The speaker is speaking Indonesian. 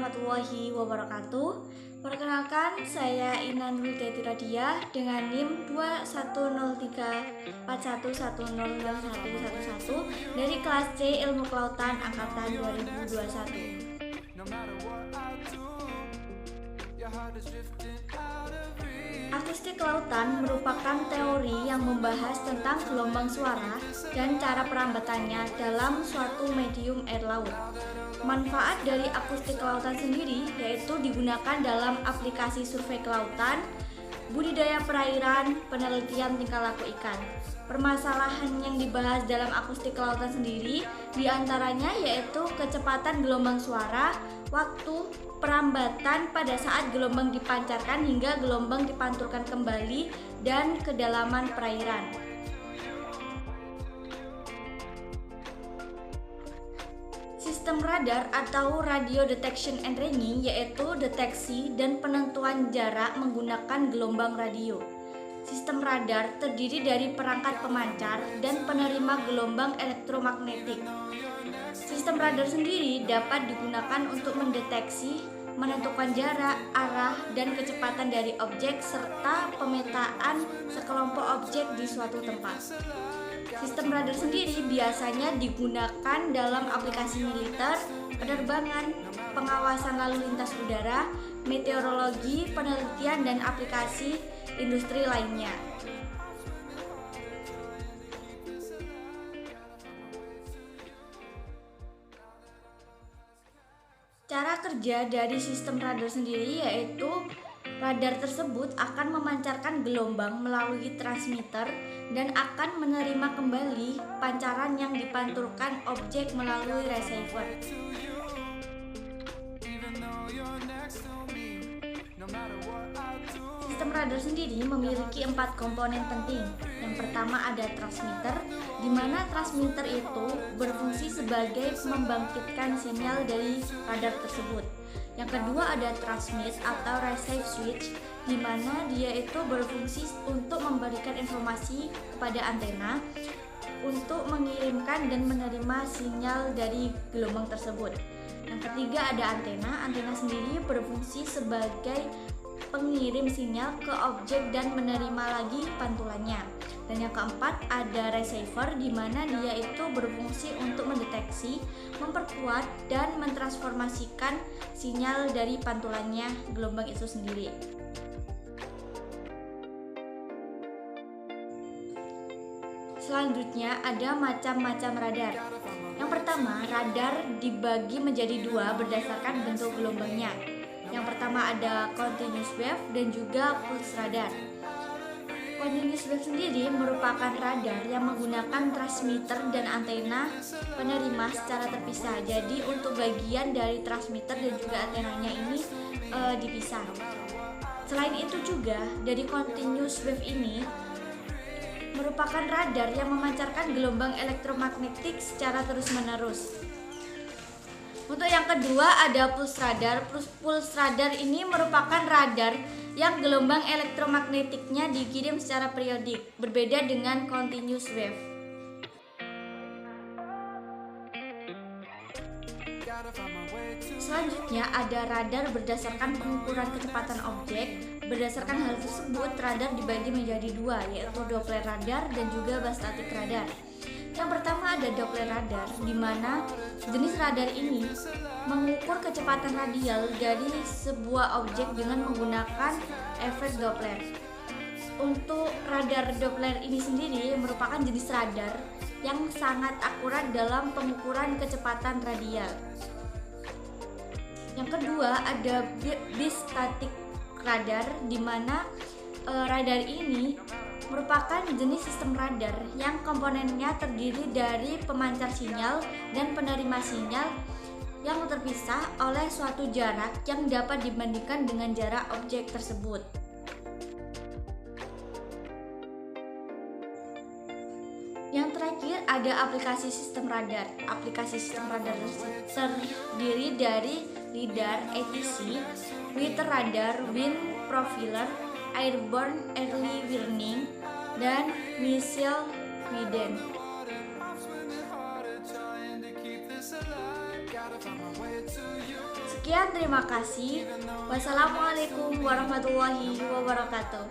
warahmatullahi wabarakatuh. Perkenalkan, saya Inan Widyati Radia dengan NIM 210341100111 dari kelas C Ilmu Kelautan Angkatan 2021. Akustik kelautan merupakan teori yang membahas tentang gelombang suara dan cara perambatannya dalam suatu medium air laut. Manfaat dari akustik kelautan sendiri yaitu digunakan dalam aplikasi survei kelautan, budidaya perairan, penelitian tingkah laku ikan. Permasalahan yang dibahas dalam akustik kelautan sendiri diantaranya yaitu kecepatan gelombang suara, waktu perambatan pada saat gelombang dipancarkan hingga gelombang dipantulkan kembali, dan kedalaman perairan. Sistem radar atau radio detection and ranging yaitu deteksi dan penentuan jarak menggunakan gelombang radio. Sistem radar terdiri dari perangkat pemancar dan penerima gelombang elektromagnetik. Sistem radar sendiri dapat digunakan untuk mendeteksi, menentukan jarak, arah, dan kecepatan dari objek serta pemetaan sekelompok objek di suatu tempat. Sistem radar sendiri biasanya digunakan dalam aplikasi militer, penerbangan, pengawasan lalu lintas udara, meteorologi, penelitian, dan aplikasi industri lainnya. Cara kerja dari sistem radar sendiri yaitu radar tersebut akan memancarkan gelombang melalui transmitter dan akan menerima kembali pancaran yang dipantulkan objek melalui receiver. Sistem radar sendiri memiliki 4 komponen penting. Yang pertama ada transmitter, di mana transmitter itu berfungsi sebagai membangkitkan sinyal dari radar tersebut. Yang kedua ada transmit atau receive switch, di mana dia itu berfungsi untuk memberikan informasi kepada antena untuk mengirimkan dan menerima sinyal dari gelombang tersebut. Yang ketiga ada antena. Antena sendiri berfungsi sebagai pengirim sinyal ke objek dan menerima lagi pantulannya. Dan yang keempat ada receiver, di mana dia itu berfungsi untuk mendeteksi, memperkuat, dan mentransformasikan sinyal dari pantulannya gelombang itu sendiri. Selanjutnya ada macam-macam radar. Yang pertama, radar dibagi menjadi dua berdasarkan bentuk gelombangnya. Yang pertama ada continuous wave dan juga pulse radar. Continuous wave sendiri merupakan radar yang menggunakan transmitter dan antena penerima secara terpisah. Jadi untuk bagian dari transmitter dan juga antenanya ini dipisah. Selain itu juga dari continuous wave ini merupakan radar yang memancarkan gelombang elektromagnetik secara terus-menerus. Untuk yang kedua ada pulse radar. Pulse radar ini merupakan radar yang gelombang elektromagnetiknya dikirim secara periodik, berbeda dengan continuous wave. Selanjutnya ada radar berdasarkan pengukuran kecepatan objek. Berdasarkan hal tersebut, radar dibagi menjadi dua, yaitu Doppler radar dan juga bastatic radar. Yang pertama ada Doppler radar, di mana jenis radar ini mengukur kecepatan radial dari sebuah objek dengan menggunakan efek Doppler. Untuk radar Doppler ini sendiri merupakan jenis radar yang sangat akurat dalam pengukuran kecepatan radial. Yang kedua ada bistatic radar, di mana radar ini merupakan jenis sistem radar yang komponennya terdiri dari pemancar sinyal dan penerima sinyal yang terpisah oleh suatu jarak yang dapat dibandingkan dengan jarak objek tersebut. Yang terakhir ada aplikasi sistem radar. Aplikasi sistem radar terdiri dari LIDAR, ATC, Weather Radar, Wind Profiler, Airborne Early Warning, dan Missile Guidance. Sekian, terima kasih. Wassalamualaikum warahmatullahi wabarakatuh.